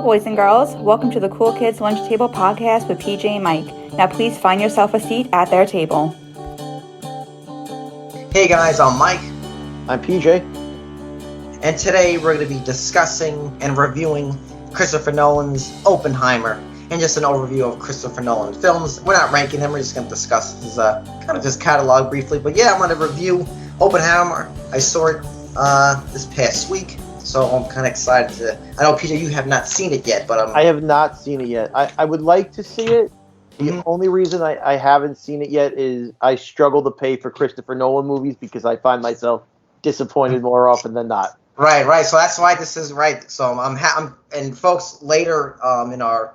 boys and girls. Welcome to the Cool Kids Lunch Table podcast with PJ and Mike. Now, please find yourself a seat at their table. Hey guys, I'm Mike. I'm PJ. And today we're going to be discussing and reviewing Christopher Nolan's Oppenheimer and just an overview of Christopher Nolan films. We're not ranking them, we're just going to discuss his kind of his catalog briefly. But yeah, I'm going to review Oppenheimer. I saw it this past week, so I'm kind of excited to... I know, PJ, you have not seen it yet, but I have not seen it yet. I would like to see it. The only reason I haven't seen it yet is I struggle to pay for Christopher Nolan movies because I find myself disappointed more often than not. Right. So that's why this is right. So I'm and folks, later in our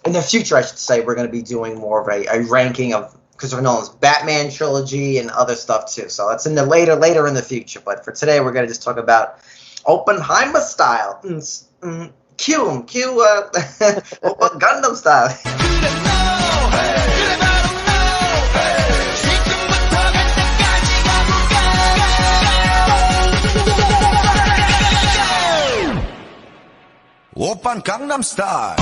in the future, I should say, we're going to be doing more of a ranking of Christopher Nolan's Batman trilogy and other stuff too. So that's in the later in the future. But for today, we're going to just talk about Oppenheimer style. Cue Gundam style. Oppan Gangnam Style.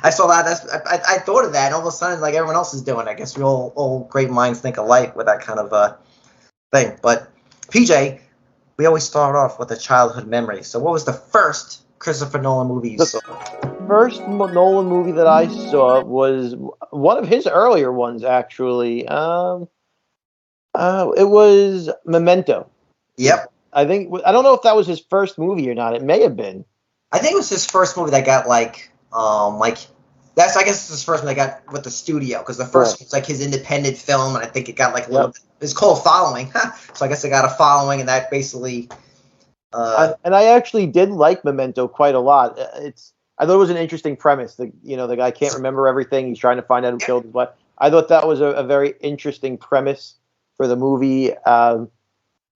I saw that. I thought of that, and all of a sudden, like everyone else is doing. I guess we all great minds think alike with that kind of thing. But PJ, we always start off with a childhood memory. So, what was the first Christopher Nolan movie you saw? First Nolan movie that I saw was one of his earlier ones, actually. It was Memento. Yep. I don't know if that was his first movie or not. It may have been. I think it was his first movie that got like that's, I guess, his first one that got with the studio, because the first was like his independent film, and I think it got like a little bit, it's called Following. So I guess it got a following, and that basically and I actually did like Memento quite a lot. I thought it was an interesting premise. The guy can't remember everything. He's trying to find out who killed his wife. I thought that was a very interesting premise for the movie.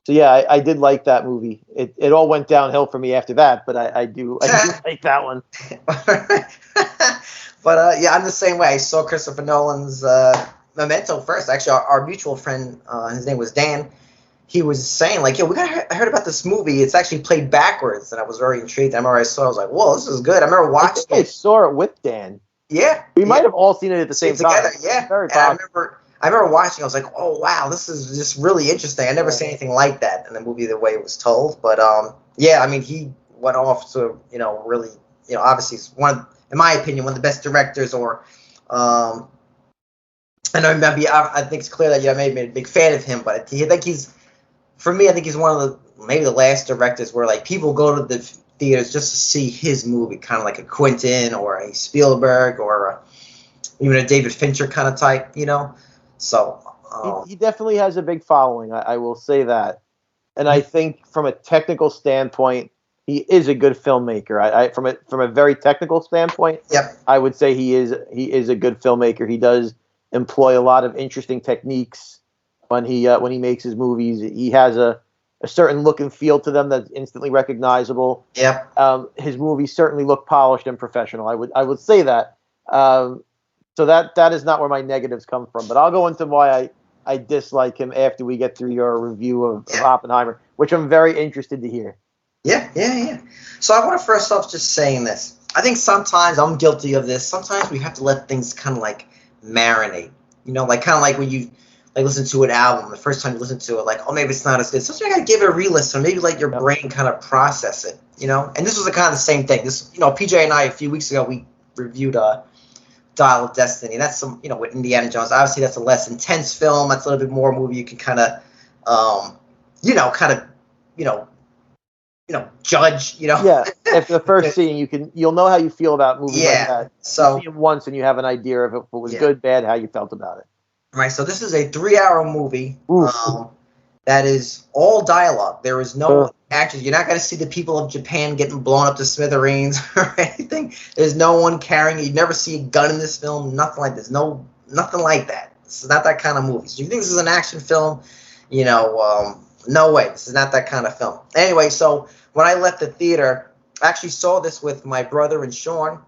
So yeah, I did like that movie. It all went downhill for me after that, but I do like that one. But yeah, I'm the same way. I saw Christopher Nolan's Memento first. Actually, our mutual friend, his name was Dan. He was saying like, "Yo, I heard about this movie. It's actually played backwards," and I was very intrigued. I remember I saw. I was like, "Whoa, this is good." I remember watching it. I saw it with Dan. Yeah, we might have all seen it at the same time. Together. Yeah, and I remember watching. I was like, "Oh wow, this is just really interesting." I never seen anything like that in the movie the way it was told. But yeah, I mean, he went off to really obviously he's in my opinion, one of the best directors. Or I know maybe I think it's clear that I may have been a big fan of him, but I think he's one of maybe the last directors where like people go to the theaters just to see his movie, kind of like a Quentin or a Spielberg or even a David Fincher kind of type, So he definitely has a big following. I will say that, and I think from a technical standpoint, he is a good filmmaker. From a very technical standpoint, I would say he is a good filmmaker. He does employ a lot of interesting techniques when he makes his movies. He has a certain look and feel to them that's instantly recognizable. His movies certainly look polished and professional. I would say that. So that is not where my negatives come from. But I'll go into why I dislike him after we get through your review of Oppenheimer, which I'm very interested to hear. Yeah. So I want to first off just saying this. I think sometimes I'm guilty of this. Sometimes we have to let things kind of like marinate. Like kind of like when you like listen to an album, the first time you listen to it, like, oh, maybe it's not as good. Sometimes you gotta give it a re-listen, maybe let your brain kind of process it. And this was the kind of the same thing. This, PJ and I a few weeks ago we reviewed Dial of Destiny. That's some, with Indiana Jones. Obviously, that's a less intense film. That's a little bit more movie you can kind of, judge. Yeah. After the first scene, you'll know how you feel about movies like that. So you see it once, and you have an idea of if it was good, bad, how you felt about it. Right. So this is a 3-hour movie. That is all dialogue. There is no actions. You're not going to see the people of Japan getting blown up to smithereens or anything. There's no one carrying it. You never see a gun in this film. Nothing like this. Nothing like that. This is not that kind of movie. So you think this is an action film? No way. This is not that kind of film. Anyway, so when I left the theater, I actually saw this with my brother and Sean.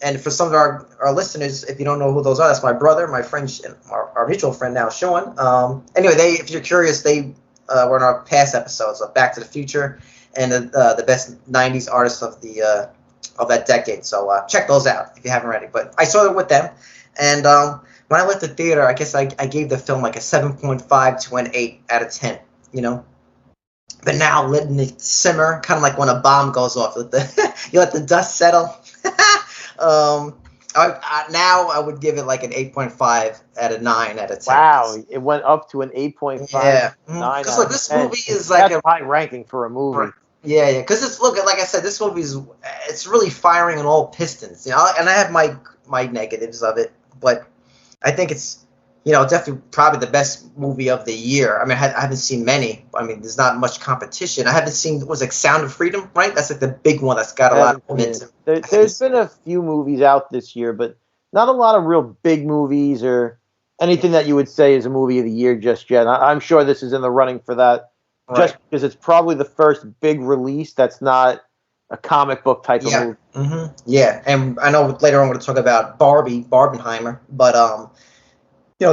And for some of our listeners, if you don't know who those are, that's my brother, my friend, our mutual friend now, Sean. Anyway, if you're curious, they were in our past episodes of Back to the Future. and the best '90s artists of that decade. So check those out if you haven't already. But I saw it with them, and when I left the theater, I guess I gave the film like a 7.5 to an 8 out of 10. You know. But now letting it simmer, kind of like when a bomb goes off, you let the dust settle. Now I would give it like an 8.5 out of 9 out of 10. Wow, it went up to an 8.5. Yeah, 9 because out look, of this 10. movie is like That's a high ranking for a movie. Yeah, because it's like I said, this movie's it's really firing on all pistons. You know, and I have my negatives of it, but I think it's definitely probably the best movie of the year. I mean, I haven't seen many. I mean, there's not much competition. I haven't seen Sound of Freedom, right? That's like the big one that's got a lot of momentum. There's been a few movies out this year, but not a lot of real big movies or anything that you would say is a movie of the year just yet. I'm sure this is in the running for that, just because it's probably the first big release that's not a comic book type of movie. Mm-hmm. Yeah, and I know later on we're going to talk about Barbenheimer, but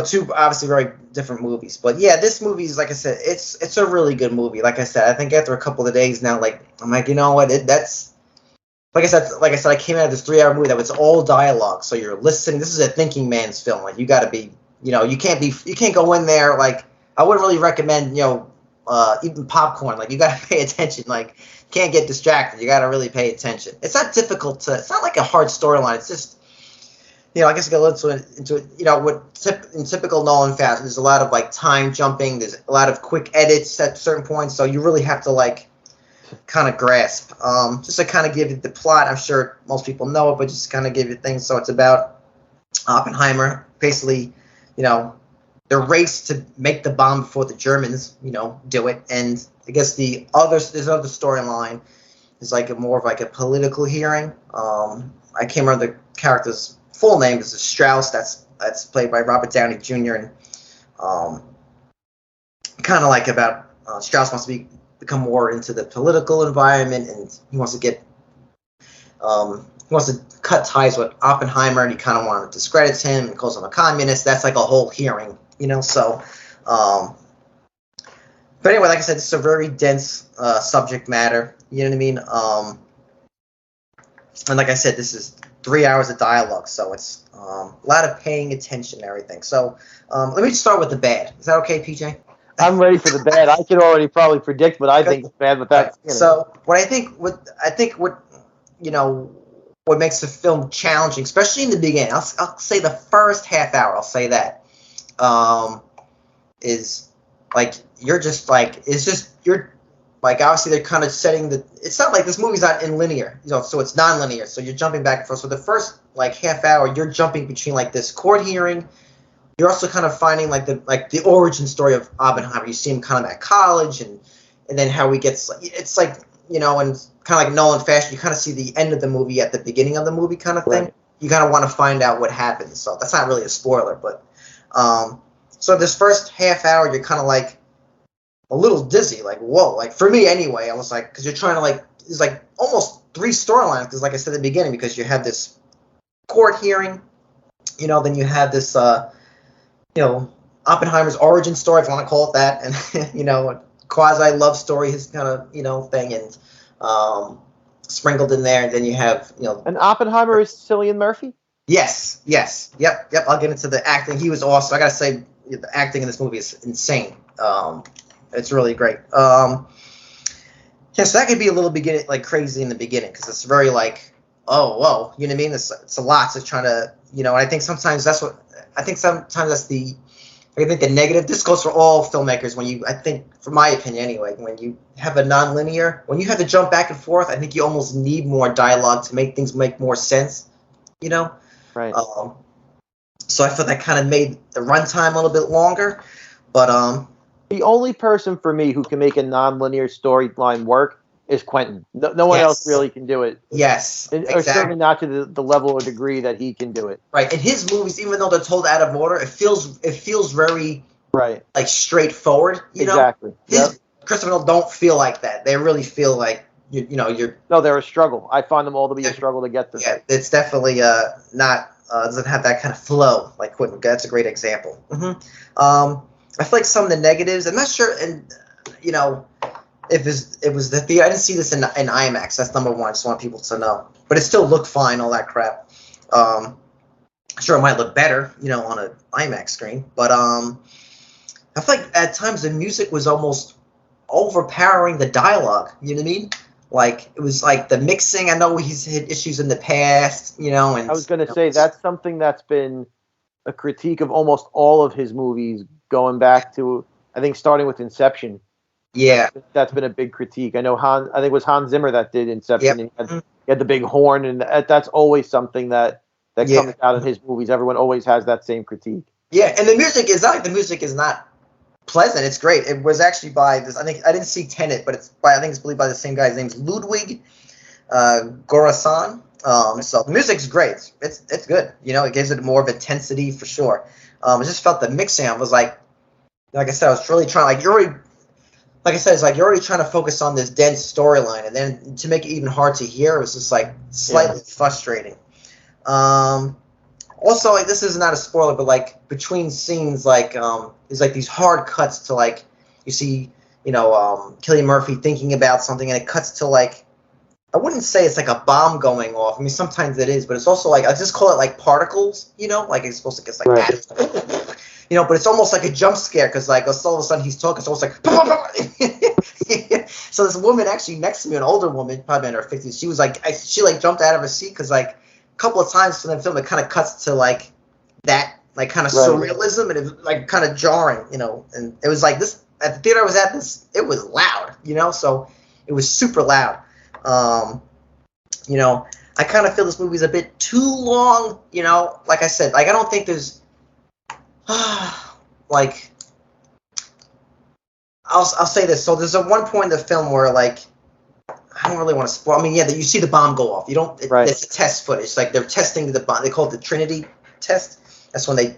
two obviously very different movies. But yeah, this movie is, like I said, it's a really good movie. Like I said, I think after a couple of days now, I'm like, you know what, that's like I said, I came out of this 3-hour movie that was all dialogue. So you're listening. This is a thinking man's film. Like you got to be, you can't go in there like I wouldn't really recommend, eating popcorn. Like you got to pay attention. Like you can't get distracted. You got to really pay attention. It's not difficult it's not like a hard storyline. It's just. I guess I got into it. In typical Nolan fashion, there's a lot of like time jumping. There's a lot of quick edits at certain points, so you really have to like kind of grasp. Just to kind of give you the plot. I'm sure most people know it, but just kind of give you things. So it's about Oppenheimer, basically, the race to make the bomb before the Germans, do it. And I guess there's another storyline. It's like more of like a political hearing. I can't remember the character's full name. Is Strauss. That's played by Robert Downey Jr. and kind of like about Strauss wants to become more into the political environment, and he wants to cut ties with Oppenheimer, and he kind of wanted to discredit him and calls him a communist. That's like a whole hearing, So, but anyway, like I said, this is a very dense subject matter. You know what I mean? And like I said, this is 3 hours of dialogue, so it's a lot of paying attention and everything. So let me just start with the bad. Is that okay, PJ? I'm ready for the bad. I can already probably predict what I think is bad, but that's so what what makes the film challenging, especially in the beginning. I'll say the first half hour. I'll say that is like you're like obviously they're kind of setting it's not like this movie's not in linear, so it's non-linear. So you're jumping back and forth. So the first like half hour, you're jumping between like this court hearing. You're also kind of finding like the origin story of Oppenheimer. You see him kind of at college and then how he gets, it's like, and kind of like Nolan fashion, you kind of see the end of the movie at the beginning of the movie kind of thing. Right. You kind of want to find out what happens. So that's not really a spoiler, but so this first half hour, you're kind of like a little dizzy, like, whoa, like for me anyway, I was like, because you're trying to like, there's like almost 3 storylines, because like I said at the beginning, because you have this court hearing, then you have this, Oppenheimer's origin story, if you want to call it that, and, quasi love story, his kind of, thing, and sprinkled in there, and then you have, And Oppenheimer is Cillian Murphy? Yes, yep, I'll get into the acting. He was awesome. I gotta say, the acting in this movie is insane. It's really great. So that could be a little like crazy in the beginning because it's very like, oh, whoa, you know what I mean? It's a lot. So trying to, and I think sometimes that's the negative. This goes for all filmmakers I think, for my opinion anyway, when you have a non-linear, when you have to jump back and forth, I think you almost need more dialogue to make things make more sense, Right. So I felt that kind of made the runtime a little bit longer, but the only person for me who can make a non-linear storyline work is Quentin. No one else really can do it. Yes, exactly. Or certainly not to the level or degree that he can do it. Right. And his movies, even though they're told out of order, it feels very right, like straightforward. Exactly. Christopher Nolan don't feel like that. They really feel like you're. No, they're a struggle. I find them all to be a struggle to get through. Yeah, it's definitely not doesn't have that kind of flow like Quentin. That's a great example. Mm-hmm. I feel like some of the negatives, I'm not sure, and if it was the theater. I didn't see this in IMAX. That's number one. I just want people to know. But it still looked fine, all that crap. Sure, it might look better, on an IMAX screen. But I feel like at times the music was almost overpowering the dialogue. You know what I mean? Like, it was like the mixing. I know he's had issues in the past, and I was going to say that's something that's been a critique of almost all of his movies, going back to, I think, starting with Inception. Yeah, that's been a big critique. I know I think it was Hans Zimmer that did Inception. Yep. And he had the big horn, and that's always something that comes out in his movies. Everyone always has that same critique. Yeah, and the music is not like the music is not pleasant. It's great. It was actually by this. I think I didn't see Tenet, but I think it's believed by the same guy. His name's Ludwig Göransson. So the music's great. It's good. It gives it more of intensity for sure. I just felt the mixing. I was like I said, I was really trying. Like I said, it's like you're already trying to focus on this dense storyline, and then to make it even hard to hear, it was just like slightly frustrating. Also, like, this is not a spoiler, but like between scenes, like there's like these hard cuts to, like, you see, Cillian Murphy thinking about something, and it cuts to, like, I wouldn't say it's like a bomb going off. I mean, sometimes it is, but it's also like, I just call it like particles, like it's supposed to get like right. But it's almost like a jump scare, because like all of a sudden he's talking, it's almost like so this woman actually next to me, an older woman, probably in her 50s, she was like, she like jumped out of her seat, because like a couple of times in the film it kind of cuts to like that, like, kind of surrealism, and it was like kind of jarring, and it was like this at the theater I was at, it was loud, so it was super loud. I kind of feel this movie's a bit too long, like I said, like I don't think there's like, I'll say this. So there's one point in the film where, like, I don't really want to spoil. I mean, you see the bomb go off. You don't. It's a test footage. It's like they're testing the bomb. They call it the Trinity test. That's when they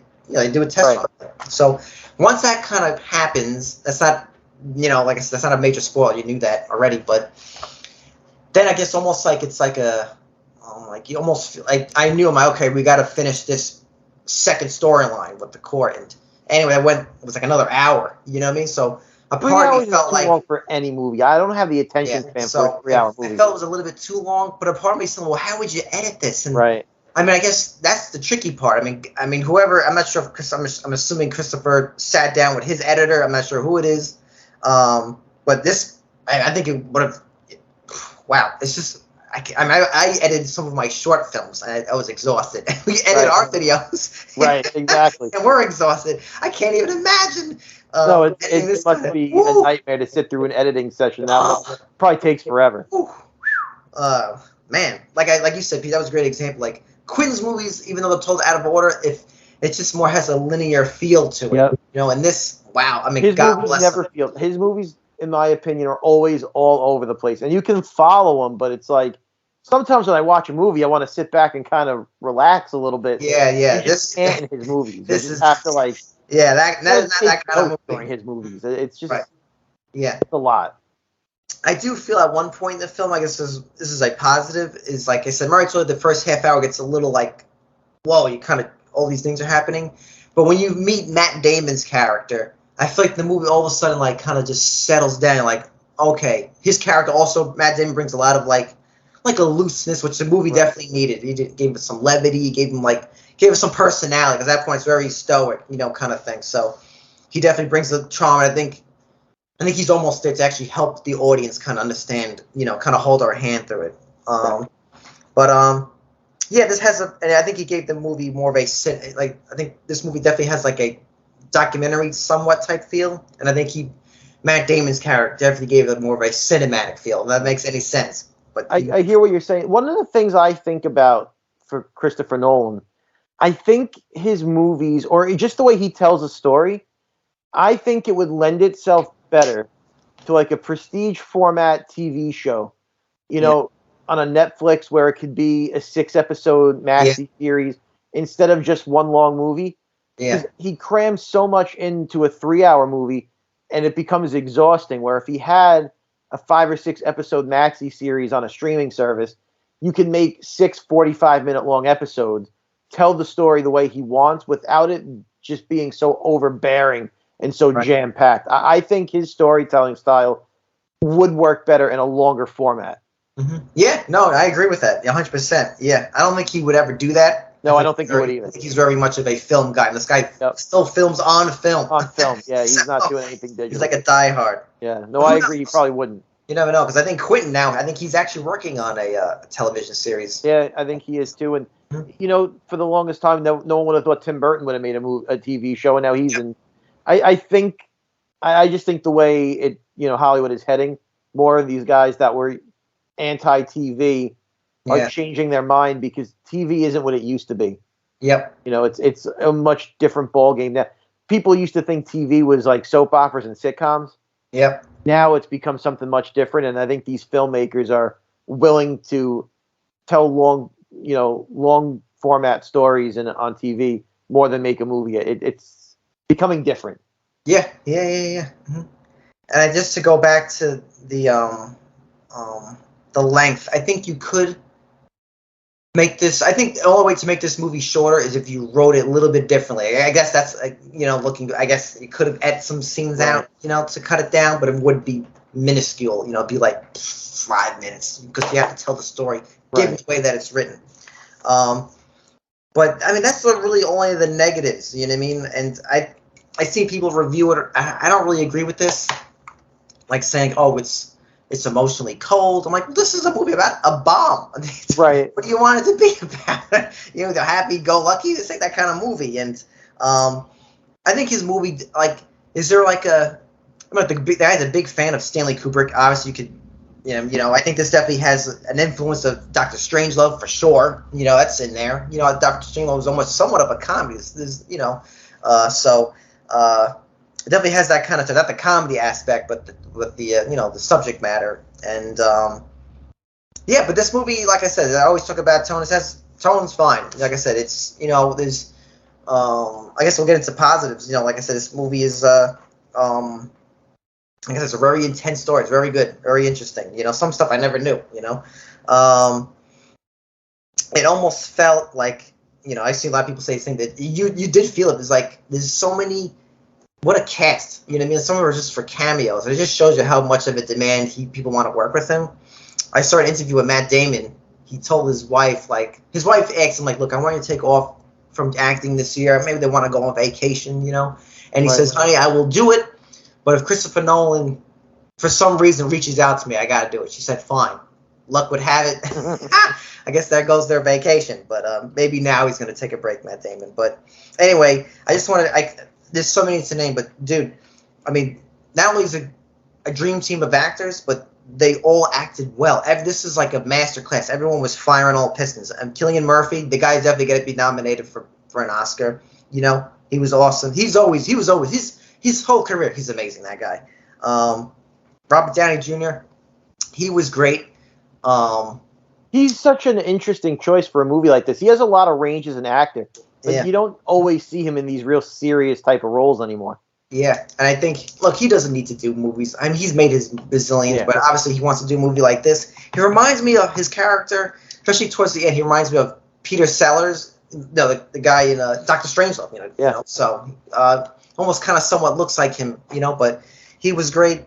do a test. Right. So once that kind of happens, that's not, like I said, that's not a major spoil. You knew that already. But then I guess almost like it's like like you almost feel like I knew, I'm like, okay, we got to finish this second storyline with the court, and anyway, it was like another hour. You know what I mean? So a part of me felt like, long for any movie. I don't have the attention span for a 3-hour movie. I felt it was a little bit too long, but a part of me said, well, how would you edit this? And right. I mean, I guess that's the tricky part. I mean, whoever, I'm not sure if I'm assuming Christopher sat down with his editor. I'm not sure who it is, but this, I think it would have. Wow, it's just. I edited some of my short films, and I was exhausted. We edit our videos. Right, exactly. And we're exhausted. I can't even imagine. No, it must be a nightmare to sit through an editing session. That probably takes forever. Man, like you said, Pete, that was a great example. Like Quinn's movies, even though they're told out of order, it just more has a linear feel to it. Yep. And this, wow, I mean, his God movies bless never him. feel. His movies, in my opinion, are always all over the place, and you can follow them, but it's like, sometimes when I watch a movie, I want to sit back and kind of relax a little bit. Yeah. This can't in his movies. This is is have to like. Yeah, that is not that kind of movie. During his movies, it's just Yeah, it's a lot. I do feel at one point in the film, I guess this is like positive, is like I said, Murray told you the first half hour gets a little like, whoa, you kind of, all these things are happening. But when you meet Matt Damon's character, I feel like the movie all of a sudden like kind of just settles down. Like, okay, his character also, Matt Damon brings a lot of like a looseness, which the movie definitely needed. He gave us some levity. He gave us some personality, because at that point it's very stoic, kind of thing. So he definitely brings the charm. And I think he's almost there to actually help the audience kind of understand, kind of hold our hand through it. Yeah, this has and I think he gave the movie more of a, like, I think this movie definitely has like a documentary somewhat type feel, and I think Matt Damon's character definitely gave it more of a cinematic feel. If that makes any sense. But I hear what you're saying. One of the things I think about for Christopher Nolan, I think his movies, or just the way he tells a story, I think it would lend itself better to like a prestige format TV show, on a Netflix, where it could be a 6-episode maxi series instead of just one long movie. Yeah. He crams so much into a 3-hour movie, and it becomes exhausting, where if he had a 5 or 6 episode maxi series on a streaming service, you can make 6 45-minute long episodes, tell the story the way he wants without it just being so overbearing and so jam-packed. I think his storytelling style would work better in a longer format. Mm-hmm. Yeah, no, I agree with that. 100%. Yeah, I don't think he would ever do that. No, I don't think he would either. He's very much of a film guy. This guy still films on film. On film, yeah. He's not doing anything digital. He's like a diehard. Yeah, no, I agree. He probably wouldn't. You never know, because I think Quentin now, I think he's actually working on a television series. Yeah, I think he is too. And, you know, for the longest time, no one would have thought Tim Burton would have made a TV show, and now he's in. I just think the way Hollywood is heading, more of these guys that were anti-TV are changing their mind because TV isn't what it used to be. Yep. You know, it's a much different ballgame now. People used to think TV was like soap operas and sitcoms. Yep. Now it's become something much different, and I think these filmmakers are willing to tell long format stories on TV more than make a movie. It's becoming different. Yeah. Mm-hmm. And just to go back to the length, I think you could make this. I think the only way to make this movie shorter is if you wrote it a little bit differently. I guess that's looking. I guess you could have edited some scenes out, to cut it down, but it would be minuscule. It'd be like 5 minutes because you have to tell the story given the way that it's written. But I mean, that's really only the negatives. You know what I mean? And I see people review it. I don't really agree with this, like saying, "Oh, it's emotionally cold." I'm like, this is a movie about a bomb. Right. What do you want it to be about? The happy-go-lucky. This ain't that kind of movie. And I think his movie, is there the guy's a big fan of Stanley Kubrick. Obviously, you could, I think this definitely has an influence of Dr. Strangelove for sure. That's in there. Dr. Strangelove is almost somewhat of a comedy. It definitely has that kind of, not the comedy aspect, but the subject matter. And but this movie, like I said, I always talk about tone. Tone's fine. Like I said, it's there's I guess we'll get into positives. Like I said, this movie is I guess it's a very intense story. It's very good, very interesting. Some stuff I never knew. It almost felt like I've seen a lot of people say this thing that you did feel it. It's like there's so many. What a cast, you know what I mean? Some of them are just for cameos. It just shows you how much of a demand people want to work with him. I saw an interview with Matt Damon. He told his wife, his wife asked him, look, I want you to take off from acting this year. Maybe they want to go on vacation, And he says, honey, I will do it. But if Christopher Nolan, for some reason, reaches out to me, I got to do it. She said, fine. Luck would have it. I guess there goes their vacation. But maybe now he's going to take a break, Matt Damon. But anyway, I just wanted there's so many to name, but dude, I mean, not only is it a dream team of actors, but they all acted well. This is like a masterclass. Everyone was firing all pistons. And Cillian Murphy, the guy's definitely going to be nominated for an Oscar. He was awesome. He was always his whole career. He's amazing. That guy. Robert Downey Jr. He was great. He's such an interesting choice for a movie like this. He has a lot of range as an actor. But you don't always see him in these real serious type of roles anymore. Yeah, and I think, look, he doesn't need to do movies. I mean, he's made his bazillions, but obviously he wants to do a movie like this. He reminds me of his character, especially towards the end. He reminds me of Peter Sellers, the guy in Doctor Strangelove. So almost kind of somewhat looks like him, but he was great.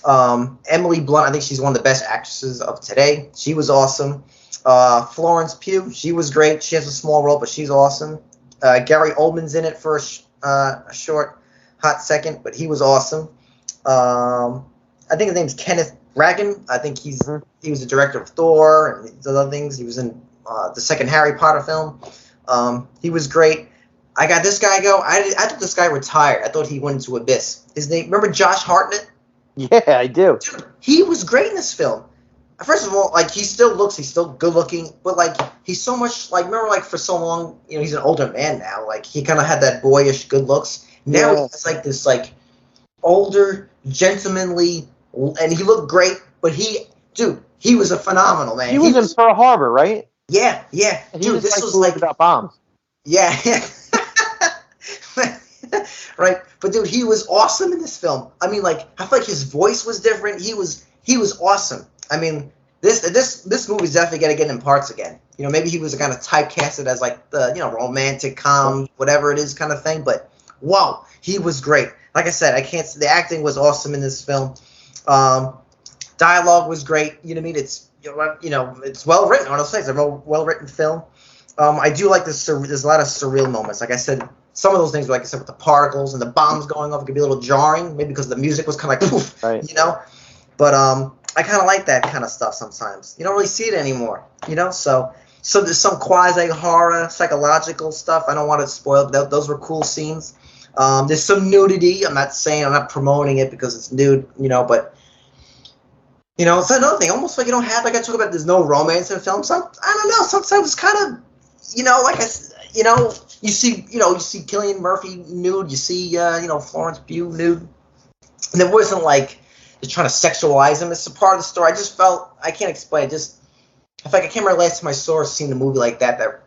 Emily Blunt, I think she's one of the best actresses of today. She was awesome. Florence Pugh, she was great. She has a small role, but she's awesome. Gary Oldman's in it for a short, hot second, but he was awesome. I think his name's Kenneth Branagh. I think he was the director of Thor and other things. He was in the second Harry Potter film. He was great. I got this guy go. I thought this guy retired. I thought he went into Abyss. His name, remember Josh Hartnett? Yeah, I do. Dude, he was great in this film. First of all, he's still good looking, but he's so much remember for so long, he's an older man now. He kind of had that boyish good looks. Now he's this older, gentlemanly, and he looked great. But he was a phenomenal man. He was in Pearl Harbor, right? Yeah. And dude, this was about bombs. Yeah. Right, but dude, he was awesome in this film. I mean, I feel like his voice was different. He was awesome. I mean, this movie's definitely gonna get in parts again. Maybe he was kind of typecasted as the romantic whatever it is kind of thing. But wow, he was great. Like I said, the acting was awesome in this film. Dialogue was great. You know what I mean? It's it's well written. Honestly, it's a well written film. I do like this. There's a lot of surreal moments. Like I said, some of those things, like I said, with the particles and the bombs going off, it could be a little jarring, maybe because the music was kind of like poof, Right. you know. But I kind of like that kind of stuff sometimes. You don't really see it anymore, you know. So there's some quasi horror, psychological stuff. I don't want to spoil. Those were cool scenes. There's some nudity. I'm not promoting it because it's nude, you know, but. You know, it's another thing. Almost like you don't have, like I talk about, there's no romance in film. I don't know. Sometimes it's kind of, you know, like you see Cillian Murphy nude. You see, Florence Pugh nude. And it wasn't like they're trying to sexualize him. It's a part of the story. I just felt, I can't explain. I feel like I can't remember last time I saw or seen a movie like that. That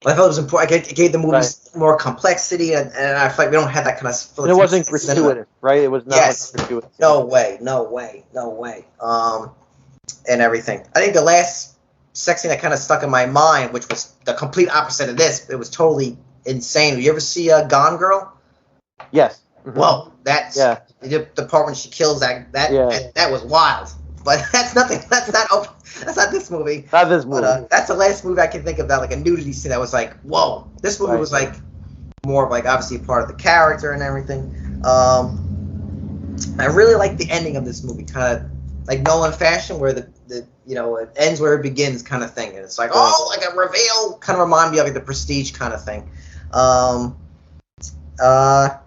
I felt it was important. It gave the movies more complexity, and I feel like we don't have that kind of. And it wasn't gratuitous, right? It was not gratuitous. No way. And everything. I think the last sex scene that kind of stuck in my mind, which was the complete opposite of this, it was totally insane. You ever see Gone Girl? Yes. Mm-hmm. Well, that's the part when she kills that was wild. But that's nothing. That's not this movie. Not this movie. But, that's the last movie I can think of that like a nudity scene that was like, whoa. This movie was like more of like obviously a part of the character and everything. I really like the ending of this movie, kind of like Nolan fashion, where the it ends where it begins kind of thing, and it's like like a reveal, kind of remind me of like the Prestige kind of thing. And I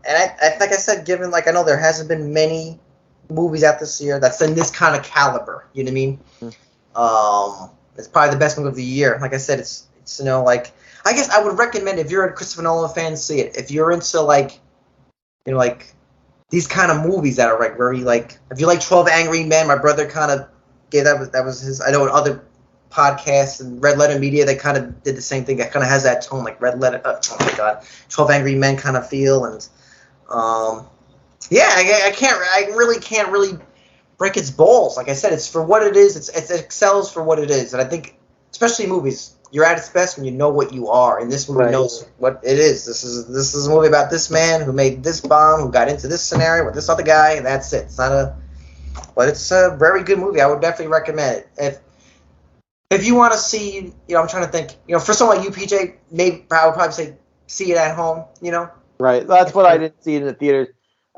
like I said, given like I know there hasn't been many movies out this year that's in this kind of caliber, you know what I mean? Mm-hmm. It's probably the best movie of the year. Like I said, it's like I guess I would recommend if you're a Christopher Nolan fan, see it. If you're into like these kind of movies that are like very like if you like 12 Angry Men, my brother kind of gave that was his. I know in other podcasts and Red Letter Media they kind of did the same thing. It kind of has that tone like Red Letter. Oh my God, 12 Angry Men kind of feel and. I really can't break its balls. Like I said, it's for what it is. It excels for what it is, and I think, especially movies, you're at its best when you know what you are. And this movie knows what it is. This is a movie about this man who made this bomb, who got into this scenario with this other guy, and that's it. But it's a very good movie. I would definitely recommend it. If you want to see, I'm trying to think, for someone like you, PJ, maybe I would probably say see it at home, Right. That's what I didn't see it in the theaters.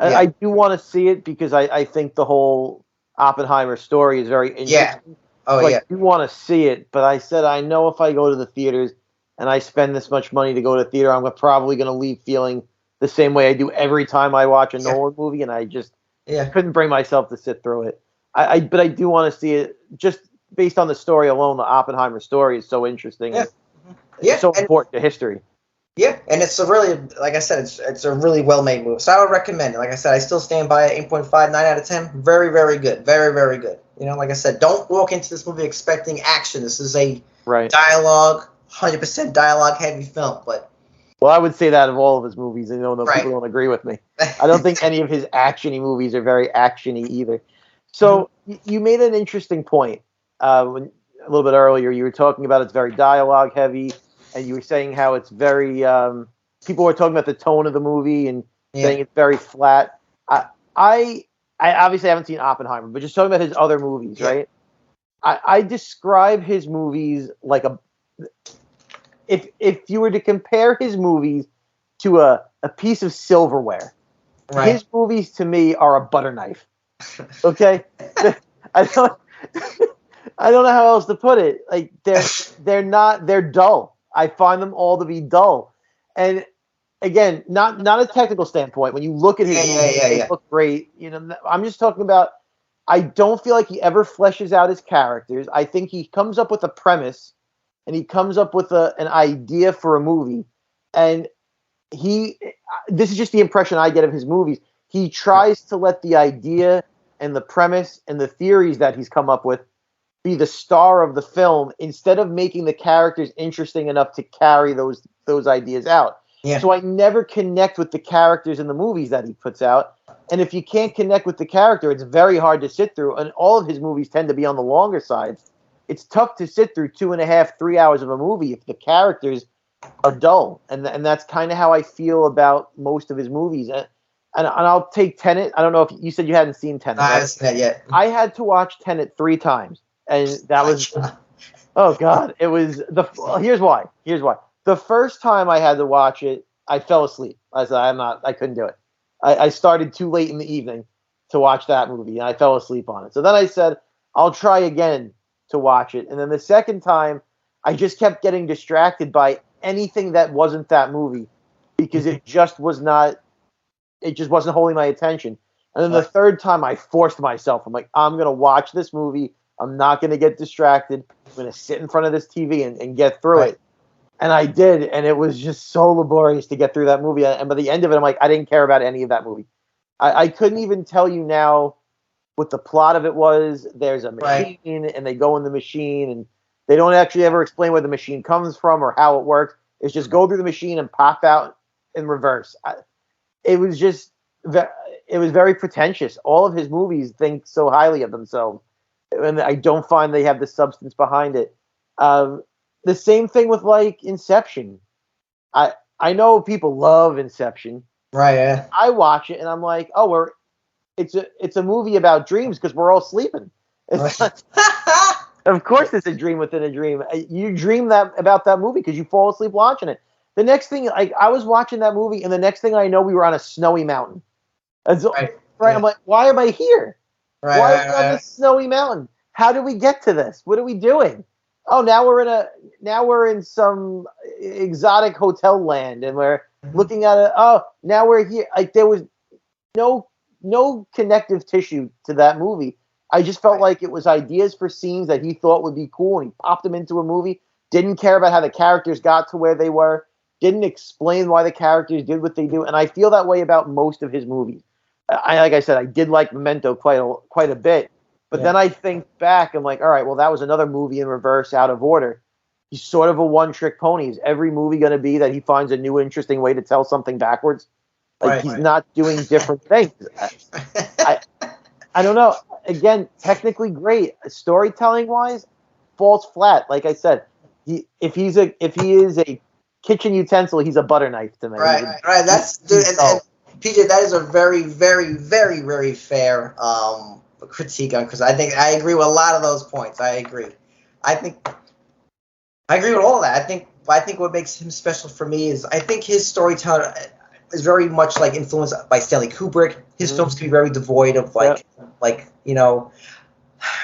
Yeah. I do want to see it because I think the whole Oppenheimer story is very interesting. Yeah. Oh, so I do want to see it, but I said I know if I go to the theaters and I spend this much money to go to the theater, I'm probably going to leave feeling the same way I do every time I watch a Nolan movie, and I just couldn't bring myself to sit through it. But I do want to see it just based on the story alone. The Oppenheimer story is so interesting. Yeah. It's so important to history. Yeah, and it's a really, like I said, it's a really well-made movie. So I would recommend it. Like I said, I still stand by it, 8.5, 9 out of 10. Very, very good. Very, very good. Like I said, don't walk into this movie expecting action. This is a dialogue, 100% dialogue-heavy film. Well, I would say that of all of his movies, and people don't agree with me. I don't think any of his action-y movies are very action-y either. So you made an interesting point a little bit earlier. You were talking about it's very dialogue-heavy. And you were saying how it's very people were talking about the tone of the movie and saying it's very flat. I obviously haven't seen Oppenheimer, but just talking about his other movies, right? I describe his movies like if you were to compare his movies to a piece of silverware, his movies to me are a butter knife. Okay? I don't know how else to put it. Like they're dull. I find them all to be dull. And again, not a technical standpoint. When you look at his movies, they look great. I'm just talking about I don't feel like he ever fleshes out his characters. I think he comes up with a premise and he comes up with an idea for a movie. And this is just the impression I get of his movies. He tries to let the idea and the premise and the theories that he's come up with be the star of the film instead of making the characters interesting enough to carry those ideas out. Yeah. So I never connect with the characters in the movies that he puts out. And if you can't connect with the character, it's very hard to sit through. And all of his movies tend to be on the longer side. It's tough to sit through 2.5, 3 hours of a movie if the characters are dull. And that's kind of how I feel about most of his movies. and I'll take Tenet. I don't know if you said you hadn't seen Tenet. I haven't seen that yet. I had to watch Tenet 3 times, and that was oh god, it was here's why. The first time I had to watch it, I fell asleep. I said I couldn't do it. I started too late in the evening to watch that movie, and I fell asleep on it. So then I said I'll try again to watch it, and then the second time I just kept getting distracted by anything that wasn't that movie because it just wasn't holding my attention. And then the third time I forced myself. I'm like, I'm going to watch this movie. I'm not going to get distracted. I'm going to sit in front of this TV and get through it. And I did. And it was just so laborious to get through that movie. And by the end of it, I'm like, I didn't care about any of that movie. I couldn't even tell you now what the plot of it was. There's a machine and they go in the machine and they don't actually ever explain where the machine comes from or how it works. It's just go through the machine and pop out in reverse. It was very pretentious. All of his movies think so highly of themselves, and I don't find they have the substance behind it. The same thing with like Inception. I know people love Inception. Right. Yeah. I watch it and I'm like, oh, it's a movie about dreams because we're all sleeping. Of course, it's a dream within a dream. You dream about that movie because you fall asleep watching it. The next thing, I was watching that movie, and the next thing I know, we were on a snowy mountain. Right. I'm like, why am I here? Why are we on this snowy mountain? How did we get to this? What are we doing? Oh, now we're in some exotic hotel land, and we're looking at it. Oh, now we're here. Like there was no connective tissue to that movie. I just felt like it was ideas for scenes that he thought would be cool, and he popped them into a movie. Didn't care about how the characters got to where they were. Didn't explain why the characters did what they do. And I feel that way about most of his movies. Like I said, I did like Memento quite a bit. But then I think back, I'm like, all right, well, that was another movie in reverse, out of order. He's sort of a one-trick pony. Is every movie going to be that he finds a new, interesting way to tell something backwards? Like he's not doing different things. I don't know. Again, technically great. Storytelling-wise, falls flat. Like I said, if he is a kitchen utensil, he's a butter knife to me. Right. That's dude, and PJ, that is a very, very, very, very fair critique on, because I think I agree with a lot of those points. I agree. I agree with all of that. I think what makes him special for me is I think his storytelling is very much like influenced by Stanley Kubrick. His films can be very devoid of I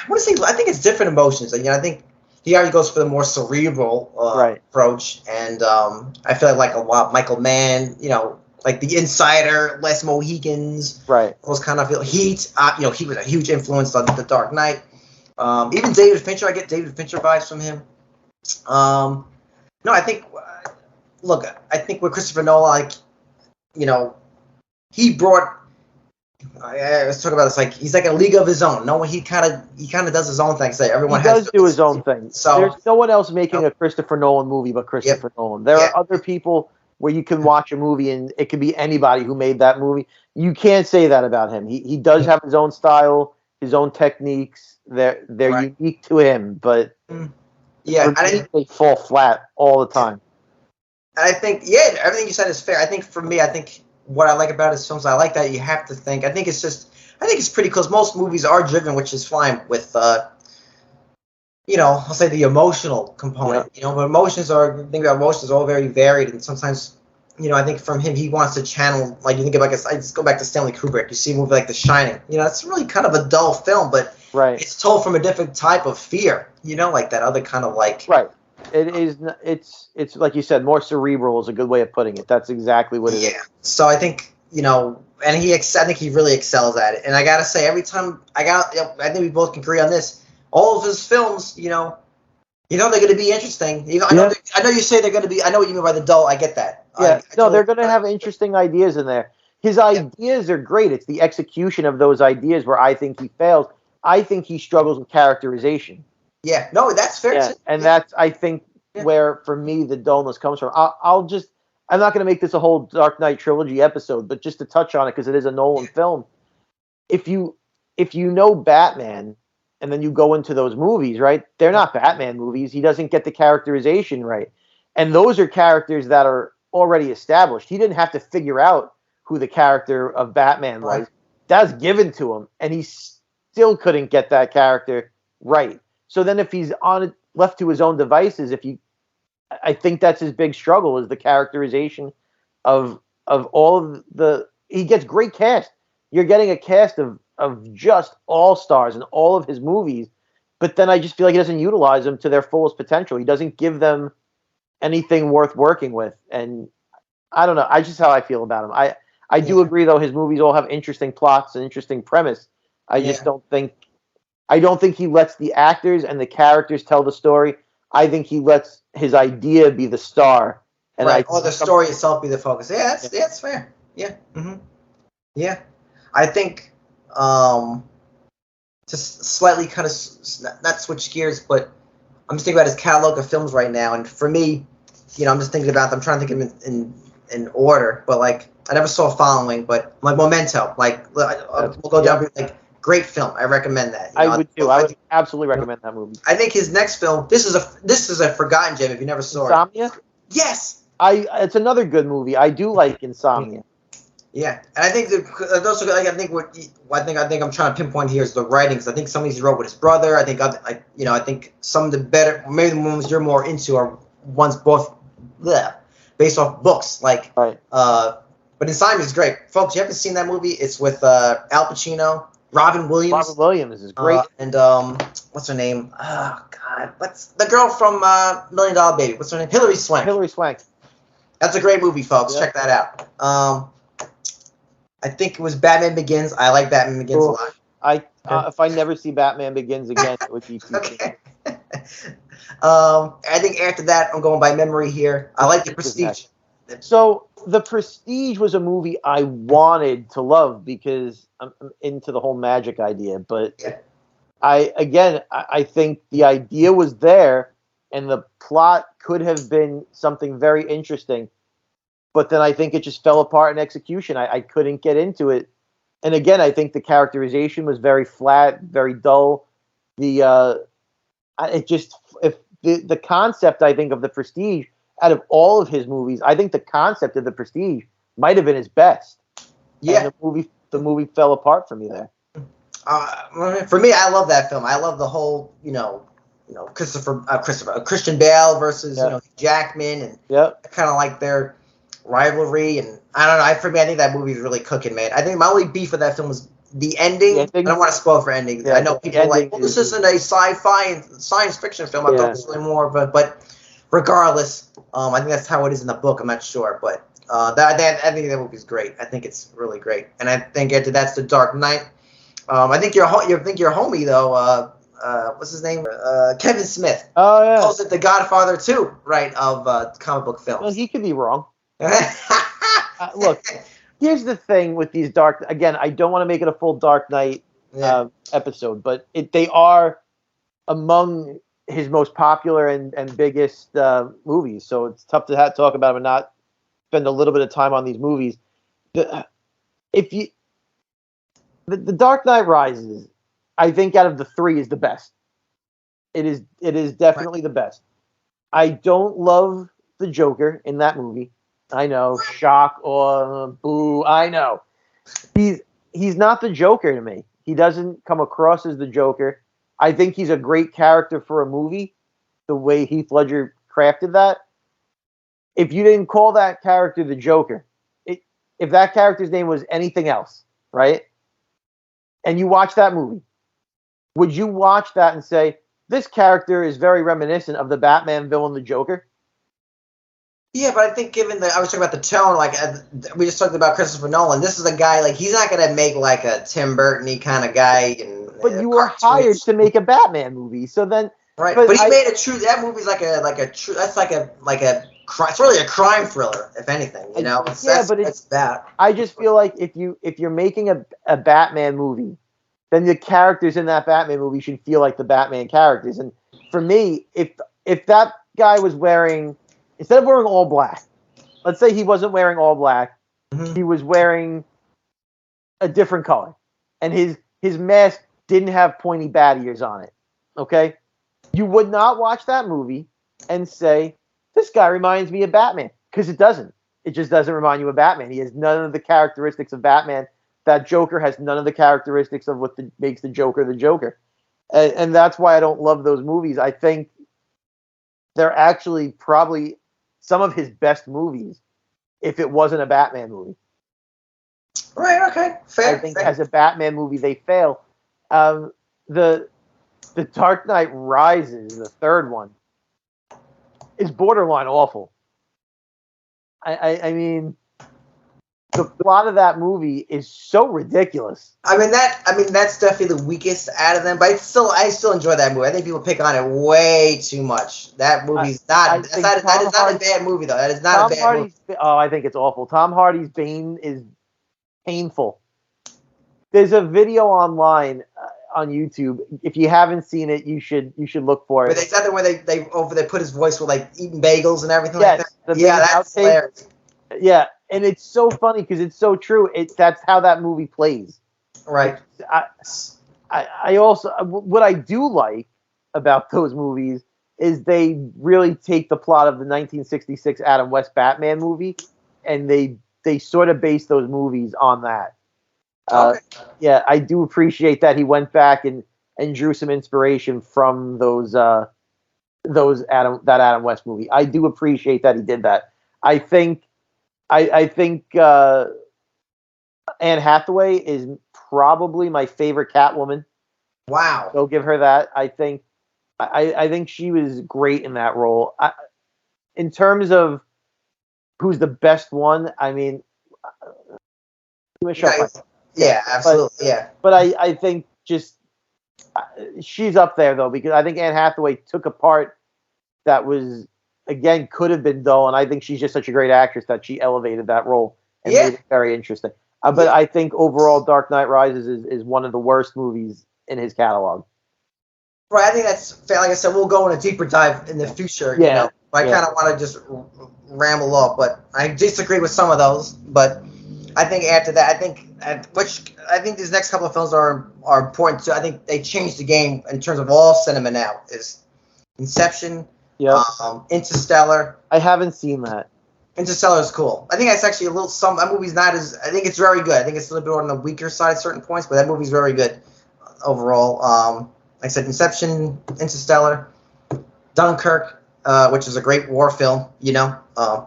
want to say, I think it's different emotions. I think he already goes for the more cerebral approach, and I feel like a lot Michael Mann, like The Insider, Les Mohicans, those kind of Heat. He was a huge influence on The Dark Knight. Even David Fincher, I get David Fincher vibes from him. I think with Christopher Nolan, he brought. Let's talk about this. Like he's like a league of his own. No, he kind of does his own thing. So everyone does do his own thing. So there's no one else making a Christopher Nolan movie but Christopher Nolan. There are other people where you can watch a movie and it could be anybody who made that movie. You can't say that about him. He does have his own style, his own techniques. They're unique to him, but they fall flat all the time. And I think everything you said is fair. I think for me, what I like about his films, I like that you have to think. I think it's pretty close. Most movies are driven, which is fine with, I'll say the emotional component. But emotions are all very varied, and sometimes, I think from him, he wants to channel. Like you think about, I just go back to Stanley Kubrick. You see a movie like The Shining. It's really kind of a dull film, but it's told from a different type of fear. Like that other kind of like. Right. It is. It's like you said, more cerebral is a good way of putting it. That's exactly what it is. Yeah. So I think and I think he really excels at it. And I gotta say, every time I think we both can agree on this. All of his films, they're going to be interesting. I know you say they're going to be. I know what you mean by the dull. I get that. Yeah. They're going to have interesting ideas in there. His ideas are great. It's the execution of those ideas where I think he fails. I think he struggles with characterization. Yeah, no, that's fair. Yeah, and that's, I think, where, for me, the dullness comes from. I'm not going to make this a whole Dark Knight trilogy episode, but just to touch on it, because it is a Nolan film. If you know Batman, and then you go into those movies, right? They're not Batman movies. He doesn't get the characterization right. And those are characters that are already established. He didn't have to figure out who the character of Batman was. Right. That's given to him, and he still couldn't get that character right. So then, if he's left to his own devices, I think that's his big struggle is the characterization of all of the. He gets great cast. You're getting a cast of just all stars in all of his movies, but then I just feel like he doesn't utilize them to their fullest potential. He doesn't give them anything worth working with, and I don't know. I just how I feel about him. I do agree though. His movies all have interesting plots and interesting premise. I just don't think. I don't think he lets the actors and the characters tell the story. I think he lets his idea be the star, and or the story itself be the focus. Yeah, that's fair. Yeah. Mm-hmm. Yeah, I think just slightly kind of not switch gears, but I'm just thinking about his catalog of films right now, and for me, I'm just thinking about them. I'm trying to think of them in order, but like I never saw Following, but like Memento, like we'll go down like great film. I recommend that. I would too. I would absolutely recommend that movie. I think his next film. This is a forgotten gem if you never saw Insomnia? it. Yes. It's another good movie. I do like Insomnia. Yeah, and I think I think I'm trying to pinpoint here is the writings. I think some of these he wrote with his brother. I think I think some of the better, maybe the ones you're more into are ones both based off books. Like, right. But Insomnia is great, folks. You haven't seen that movie? It's with Al Pacino, Robin Williams. Robin Williams is great. And what's her name? Oh God, what's the girl from $1 Million Baby? What's her name? Hilary Swank. Hilary Swank. That's a great movie, folks. Check that out. I think it was Batman Begins. I like Batman Begins a lot. If I never see Batman Begins again, it would be too okay. I think after that, I'm going by memory here. I like The Prestige. So The Prestige was a movie I wanted to love because I'm into the whole magic idea. But I think the idea was there, and the plot could have been something very interesting. But then I think it just fell apart in execution. I couldn't get into it. And again, I think the characterization was very flat, very dull. The concept, I think, of The Prestige, out of all of his movies, I think the concept of The Prestige might have been his best. Yeah. And the movie fell apart for me there. For me, I love that film. I love the whole, Christian Bale versus Jackman, and kind of like their rivalry, and I don't know. For me, I think that movie is really cooking, man. I think my only beef with that film was the ending. I don't want to spoil for ending. I know people are like, well, this isn't a sci-fi and science fiction film. I thought it was really more of a, but regardless, I think that's how it is in the book. I'm not sure, but I think that movie is great. I think it's really great, and I think that's The Dark Knight. I think your homie though. What's his name? Kevin Smith. Oh yeah. Calls it the Godfather 2, right? Of comic book films. Well, he could be wrong. Look, here's the thing with these again, I don't want to make it a full Dark Knight episode, but they are among his most popular and biggest movies. So it's tough to talk about them and not spend a little bit of time on these movies. The Dark Knight Rises, I think out of the three is the best. It is definitely the best. I don't love the Joker in that movie. I know, shock or boo. I know, he's not the Joker to me. He doesn't come across as the Joker. I think he's a great character for a movie. The way Heath Ledger crafted that. If you didn't call that character the Joker, if that character's name was anything else, right? And you watch that movie, would you watch that and say this character is very reminiscent of the Batman villain, the Joker? Yeah, but I think I was talking about the tone, like we just talked about Christopher Nolan. This is a guy, like, he's not gonna make like a Tim Burton-y kind of guy. But you were hired to make a Batman movie, so then right. But he made a true. That movie's like a true. That's like a it's really a crime thriller, if anything. It's that. I just feel like if you're making a Batman movie, then the characters in that Batman movie should feel like the Batman characters. And for me, if that guy was wearing, instead of wearing all black, let's say he wasn't wearing all black, he was wearing a different color, and his mask didn't have pointy bat ears on it, okay? You would not watch that movie and say, this guy reminds me of Batman, because it doesn't. it just doesn't remind you of Batman. He has none of the characteristics of Batman. That Joker has none of the characteristics of what makes the Joker. And that's why I don't love those movies. I think they're actually probably some of his best movies if it wasn't a Batman movie. Right, okay. Fair. I think as a Batman movie, they fail. The Dark Knight Rises, the third one, is borderline awful. I mean, the plot of that movie is so ridiculous. I mean that's definitely the weakest out of them, but I still enjoy that movie. I think people pick on it way too much. That movie's that is not a bad movie though. That is not a bad movie. Oh, I think it's awful. Tom Hardy's Bane is painful. There's a video online on YouTube. If you haven't seen it, you should look for it. But is that the where they put his voice with like eating bagels and everything like that? Yeah, that's hilarious. Yeah, and it's so funny because it's so true. That's how that movie plays. Right. I also what I do like about those movies is they really take the plot of the 1966 Adam West Batman movie and they sort of base those movies on that. Okay. Yeah, I do appreciate that he went back and drew some inspiration from those Adam West movie. I do appreciate that he did that. I think Anne Hathaway is probably my favorite Catwoman. Wow. So give her that. I think she was great in that role. In terms of who's the best one, I mean, Michelle Pfeiffer. Yeah, absolutely. But I think just she's up there though, because I think Anne Hathaway took a part that was, again, could have been dull, and I think she's just such a great actress that she elevated that role and made it very interesting. But I think overall, Dark Knight Rises is one of the worst movies in his catalog. Right, I think that's fair. Like I said, we'll go in a deeper dive in the future. You know, I kind of want to just ramble off, but I disagree with some of those. But I think after that, I think these next couple of films are important too. I think they changed the game in terms of all cinema now. Is Inception, Interstellar. I haven't seen that. Interstellar is cool. I think that's actually a little. That movie's not as. I think it's very good. I think it's a little bit on the weaker side at certain points, but that movie's very good overall. Like I said, Inception, Interstellar, Dunkirk, which is a great war film. You know,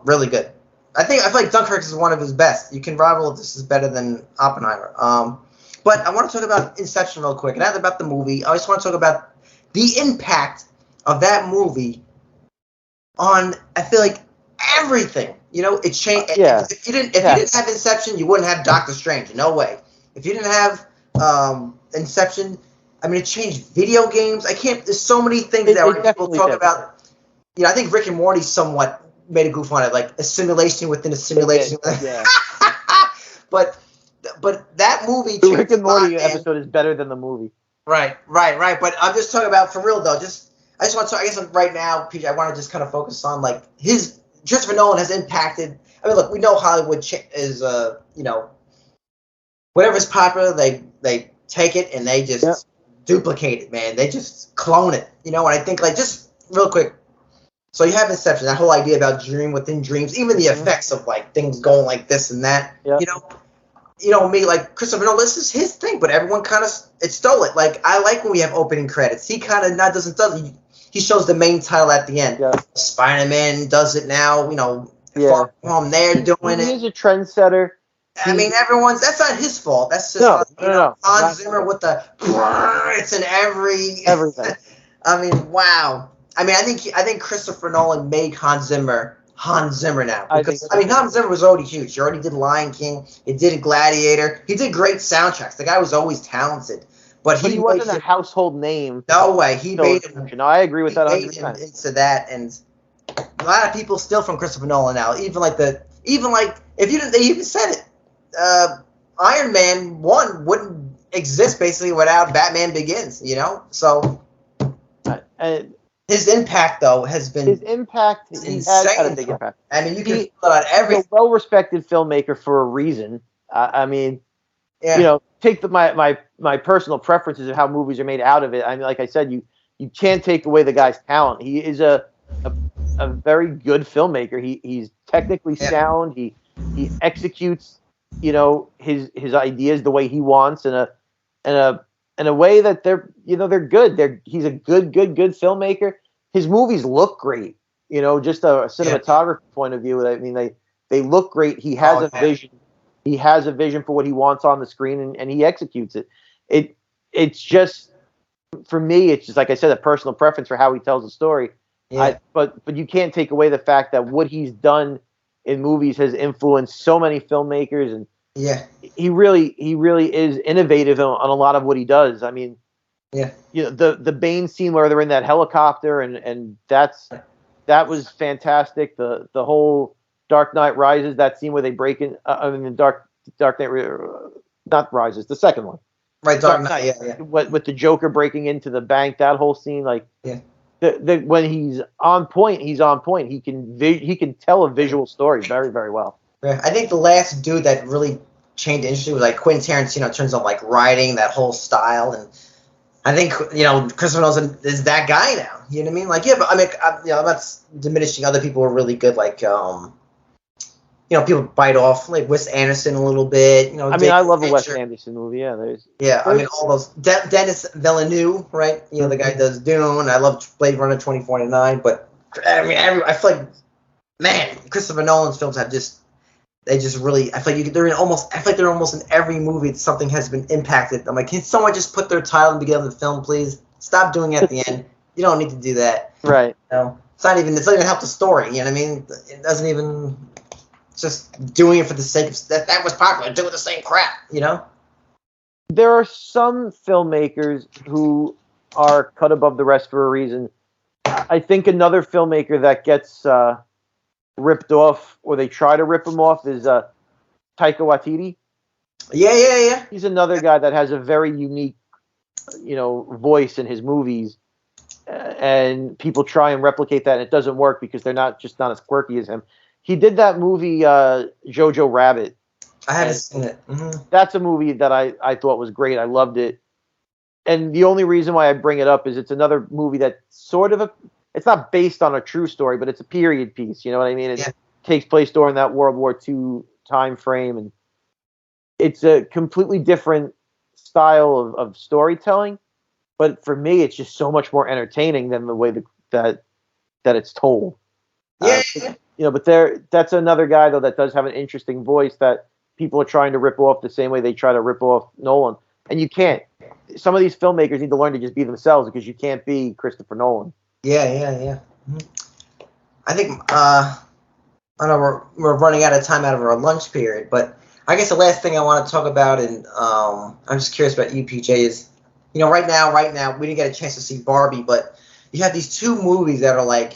really good. I feel like Dunkirk is one of his best. You can rival this is better than Oppenheimer. But I want to talk about Inception real quick, and not about the movie. I just want to talk about the impact of that movie on. I feel like everything. You know, it changed. Yeah. If you didn't have Inception, you wouldn't have Doctor Strange. No way. If you didn't have Inception, I mean, it changed video games. There's so many things that people talk about. You know, I think Rick and Morty somewhat made a goof on it, like a simulation within a simulation. Yeah. but that movie. The Rick and Morty episode is better than the movie. Right. But I'm just talking about for real though. I just want to. I guess right now, PJ, I want to just kind of focus on like Christopher Nolan has impacted. I mean, look, we know Hollywood is you know, whatever's popular, they take it and they just duplicate it, man. They just clone it, you know. And I think like just real quick. So you have Inception, that whole idea about dream within dreams, even the effects of like things going like this and that. Yep. You know me, like Christopher Nolan, this is his thing, but everyone kind of stole it. Like I like when we have opening credits. He kind of doesn't. He shows the main title at the end. Yeah. Spider-Man does it now. You know, Far From Home, they're doing it. He's a trendsetter. I mean, that's not his fault. That's just no. Hans Zimmer with the it's in everything. I mean, wow. I mean, I think Christopher Nolan made Hans Zimmer now. Because, I mean, Hans Zimmer was already huge. He already did Lion King. He did Gladiator. He did great soundtracks. The guy was always talented. But he wasn't a household name. No way. He made him. No, I agree with that 100%. Into that, and a lot of people steal from Christopher Nolan now. Even like if you didn't, they even said it. Iron Man 1 wouldn't exist basically without Batman Begins. You know, so. His impact, though, has been He has had a big impact. I mean, you can feel it on everything. He's a well-respected filmmaker for a reason. I mean, you know, take my personal preferences of how movies are made out of it. I mean, like I said, you can't take away the guy's talent. He is a a very good filmmaker. He's technically sound. He executes, his ideas the way he wants in a way that they're good. He's a good filmmaker. His movies look great. Just a cinematography point of view. I mean, they look great. He has a vision. He has a vision for what he wants on the screen, and he executes it. It's just, for me, it's just, like I said, a personal preference for how he tells a story. Yeah. But you can't take away the fact that what he's done in movies has influenced so many filmmakers, and he really is innovative on a lot of what he does. I mean, the Bane scene where they're in that helicopter, and that was fantastic. The whole Dark Knight Rises, that scene where they break in. The Dark Knight, not Rises, the second one. Right, Dark Knight. Yeah. With the Joker breaking into the bank, that whole scene, like, when he's on point, he's on point. He can tell a visual story very, very well. Yeah. I think the last dude that really changed the industry was like Quentin Tarantino in terms of like writing, that whole style, and I think Christopher Nolan is that guy now. You know what I mean? Like, yeah, but I mean, I'm not diminishing other people who are really good, like people bite off like Wes Anderson a little bit. I mean, I love a Wes Anderson movie. Yeah, I mean, all those Denis Villeneuve, right? The guy does Dune. I love Blade Runner 2049, but I mean, I feel like, man, Christopher Nolan's films have really. I feel like they're almost in every movie that something has been impacted. I'm like, can someone just put their title in the beginning of the film, please? Stop doing it at the end. You don't need to do that. Right. It's not even help the story. You know what I mean? It doesn't even. It's just doing it for the sake of that was popular. Doing the same crap. There are some filmmakers who are cut above the rest for a reason. I think another filmmaker that gets ripped off, or they try to rip him off, is Taika Waititi. Yeah. He's another guy that has a very unique, voice in his movies, and people try and replicate that, and it doesn't work because they're not as quirky as him. He did that movie, Jojo Rabbit. I haven't seen it. Mm-hmm. That's a movie that I thought was great. I loved it. And the only reason why I bring it up is it's another movie that it's not based on a true story, but it's a period piece. You know what I mean? It takes place during that World War II time frame, and it's a completely different style of storytelling. But for me, it's just so much more entertaining than the way that it's told. But that's another guy, though, that does have an interesting voice that people are trying to rip off the same way they try to rip off Nolan. And you can't. Some of these filmmakers need to learn to just be themselves, because you can't be Christopher Nolan. Yeah. Mm-hmm. I think I know we're running out of time out of our lunch period, but I guess the last thing I want to talk about, and I'm just curious about you, PJ, is right now we didn't get a chance to see Barbie, but you have these two movies that are like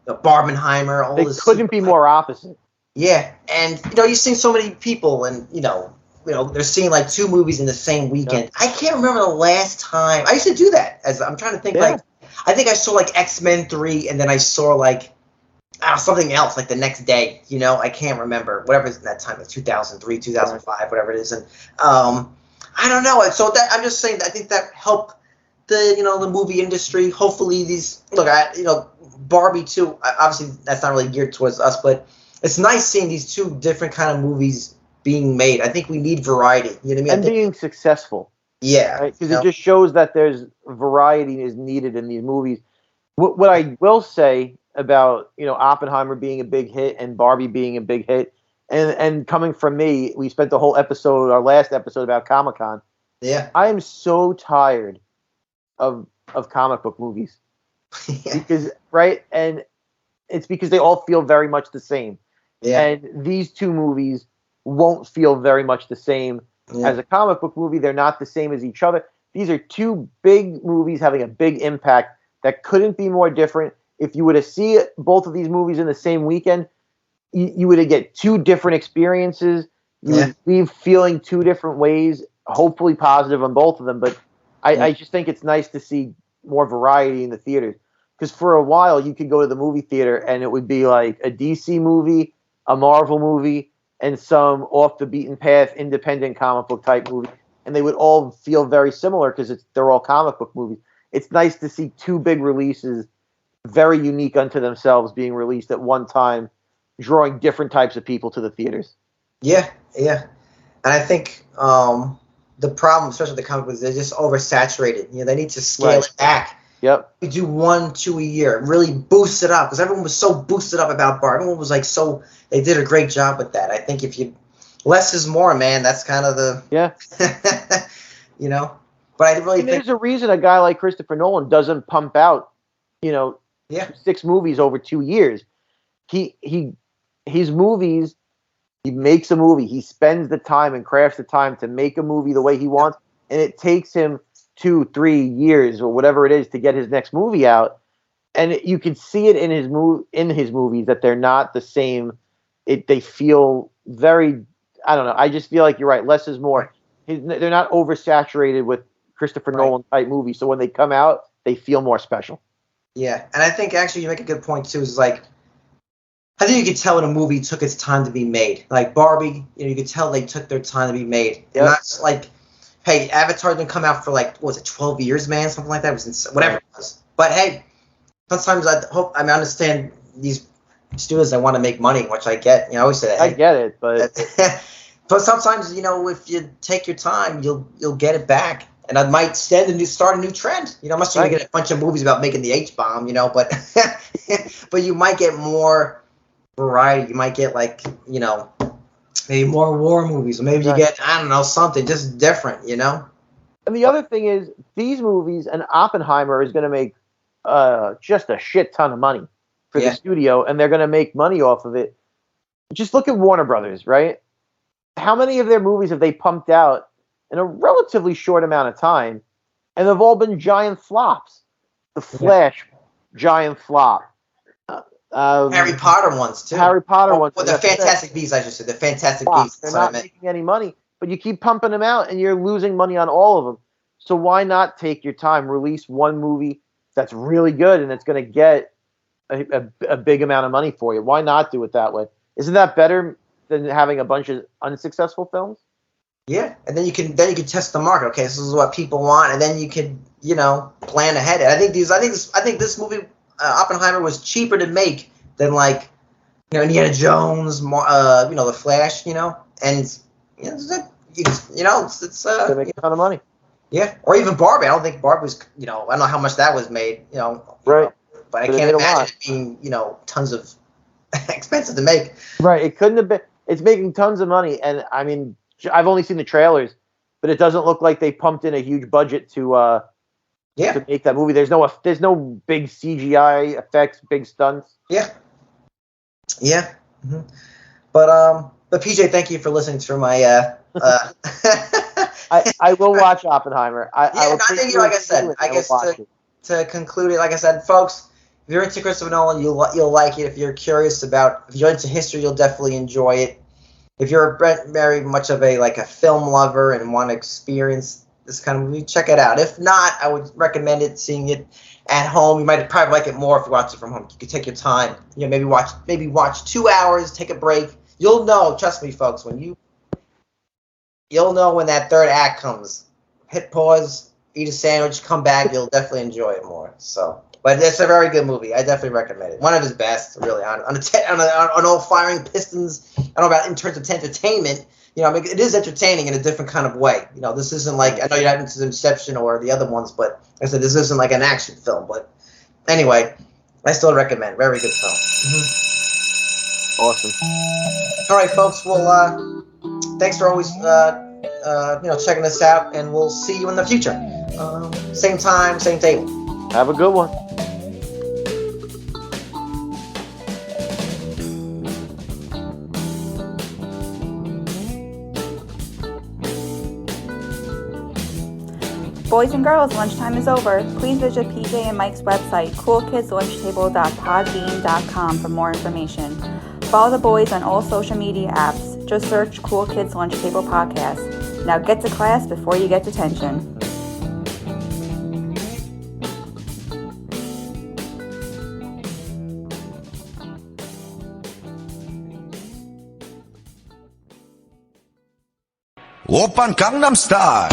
Barbenheimer. All they this couldn't be more opposite. Yeah, and you've seen so many people, and they're seeing like two movies in the same weekend. Yeah. I can't remember the last time I used to do that. As I'm trying to think, like I think I saw like X-Men 3, and then I saw like something else like the next day. I can't remember whatever is that time, like 2003, 2005, whatever it is, and I don't know. So that I'm just saying that I think that helped the movie industry. Hopefully these Barbie too. Obviously that's not really geared towards us, but it's nice seeing these two different kind of movies being made. I think we need variety. You know what I mean? And being successful. Yeah. Because it just shows that there's variety is needed in these movies. What I will say about, Oppenheimer being a big hit and Barbie being a big hit, and coming from me, we spent the whole episode, our last episode, about Comic-Con. Yeah. I am so tired of comic book movies. Because, right? And it's because they all feel very much the same. Yeah. And these two movies won't feel very much the same as a comic book movie. They're not the same as each other. These are two big movies having a big impact that couldn't be more different. If you were to see both of these movies in the same weekend, you would get two different experiences. You would leave feeling two different ways, hopefully positive on both of them. But I just think it's nice to see more variety in the theaters. Because for a while, you could go to the movie theater and it would be like a DC movie, a Marvel movie, and some off the beaten path independent comic book type movie, and they would all feel very similar because they're all comic book movies. It's nice to see two big releases very unique unto themselves, being released at one time, drawing different types of people to the theaters. Yeah, yeah. And I think the problem, especially with the comic books, they're just oversaturated. They need to scale it back. Yep. We do 1, 2 a year, really boost it up, because everyone was so boosted up about Barbie. Everyone was like they did a great job with that. I think less is more, man. That's kind of the But I really think there's a reason a guy like Christopher Nolan doesn't pump out, 6 movies over 2 years. His movies. He makes a movie. He spends the time and crafts the time to make a movie the way he wants, and it takes him 2, 3 years or whatever it is to get his next movie out. And you can see it in his movies that they're not the same. They feel very. I don't know. I just feel like you're right. Less is more. They're not oversaturated with Christopher Nolan type movies, so when they come out, they feel more special. Yeah, and I think actually you make a good point too. Is like, I think you could tell when a movie took its time to be made. Like Barbie, you could tell they took their time to be made. Yep. And that's like, hey, Avatar didn't come out for 12 years, man? Something like that. It was insane. Whatever it was. But hey, sometimes I understand these studios that want to make money, which I get. I always say that. I get it, but but sometimes, if you take your time, you'll get it back. And I might start a new trend. I'm not going to get a bunch of movies about making the H-bomb, but but you might get more variety. You might get maybe more war movies, or maybe you get, I don't know, something just different, And the other thing is, these movies, and Oppenheimer is going to make just a shit ton of money for the studio, and they're going to make money off of it. Just look at Warner Brothers, right? How many of their movies have they pumped out in a relatively short amount of time, and they've all been giant flops? The Flash, giant flop. Harry Potter ones too. Harry Potter ones. Well, the Fantastic Beasts, I should say. The Fantastic Beasts. They're not making any money, but you keep pumping them out, and you're losing money on all of them. So why not take your time, release one movie that's really good, and it's going to get a big amount of money for you? Why not do it that way? Isn't that better than having a bunch of unsuccessful films? Yeah, and then you can test the market. Okay, this is what people want, and then you can plan ahead. And I think this movie Oppenheimer was cheaper to make than Indiana Jones, the Flash, and it's they make a ton of money. Yeah, or even Barbie. I don't think Barbie was, I don't know how much that was made, right? But I can't imagine it being, tons of expensive to make. Right. It couldn't have been. It's making tons of money, and I mean, I've only seen the trailers, but it doesn't look like they pumped in a huge budget to make that movie. There's no big CGI effects, big stunts. Yeah. Yeah. Mm-hmm. But PJ, thank you for listening to my. I will watch Oppenheimer. I think like I said, I guess to conclude it, like I said, folks, if you're into Christopher Nolan, you'll like it. If you're if you're into history, you'll definitely enjoy it. If you're very much of a film lover and want to experience this kind of movie, check it out. If not, I would recommend seeing it at home. You might probably like it more if you watch it from home. You can take your time. Maybe watch 2 hours, take a break. You'll know, trust me, folks, you'll know when that third act comes. Hit pause, eat a sandwich, come back. You'll definitely enjoy it more. So, but it's a very good movie. I definitely recommend it. One of his best, really, on all firing pistons. I don't know about in terms of entertainment. It is entertaining in a different kind of way. This isn't I know you're not into Inception or the other ones, but like I said, this isn't like an action film. But anyway, I still recommend. Very good film. Mm-hmm. Awesome. All right, folks. Well, thanks for always checking us out, and we'll see you in the future. Same time, same table. Have a good one. Boys and girls, lunchtime is over. Please visit PJ and Mike's website, coolkidslunchtable.podbean.com for more information. Follow the boys on all social media apps. Just search Cool Kids Lunch Table Podcast. Now get to class before you get detention. Oppan Gangnam Style.